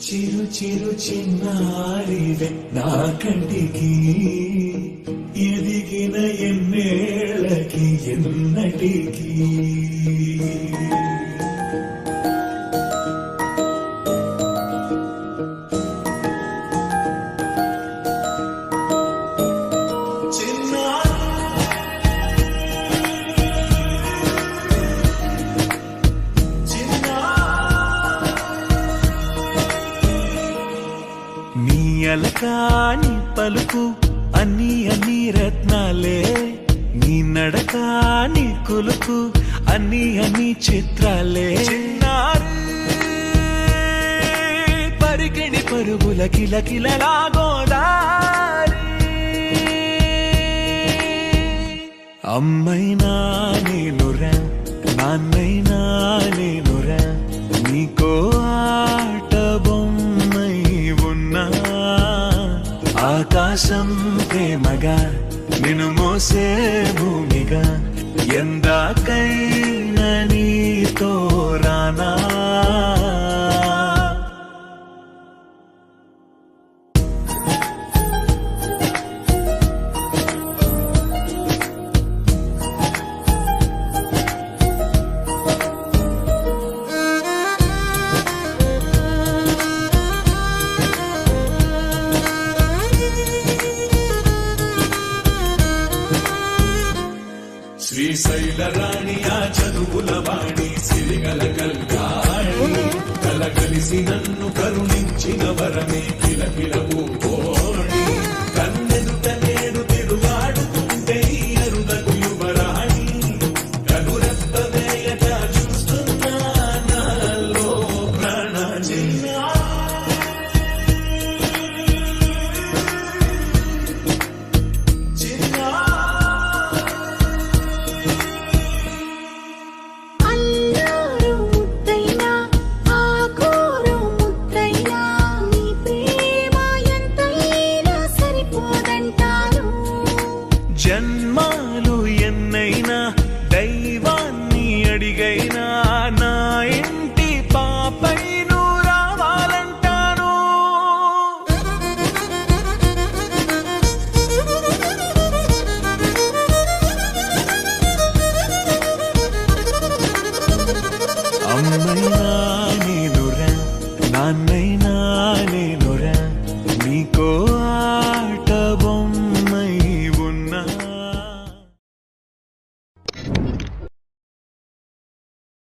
చిరు చిరు చిన్నారివే నా కంటికి ఎదిగిన ఎన్నేళ్ళకి ఎన్నటికి అలకాని పలుకు అన్ని అన్ని రత్నాలే నీ నడకాని కులుకు అన్ని అన్ని చిత్రాలే పరికిణి పరుగుల కిలకిలలాగోదారి అమ్మైనా నేనురా నాన్నైనా నేనురా నీకో ఆట బొమ్మై ఉన్నా ఆకాశం ప్రేమగా నిన్ను మోసే భూమిగా ఎందాకైనా నీతో రానా శ్రీశైల రాణియా చదువుల వాణి సిరిగల కల్యాణి కలగలిసి నన్ను కరుణించిన వరమే కిలకిల పూకోణి కన్నెదుట నేడు తిరుగాడుతుంటే అరుదకు యువరాణి కనురెప్ప వేయట చూస్తున్నా నాలో ప్రాణాన్ని జన్మాలు ఎన్నైనా దైవాన్ని అడిగైనా నా ఇంటి పాపై నువ్వు రావాలంటాను అమ్మైనా నేనురా నాన్నైనా నేనురా నీకో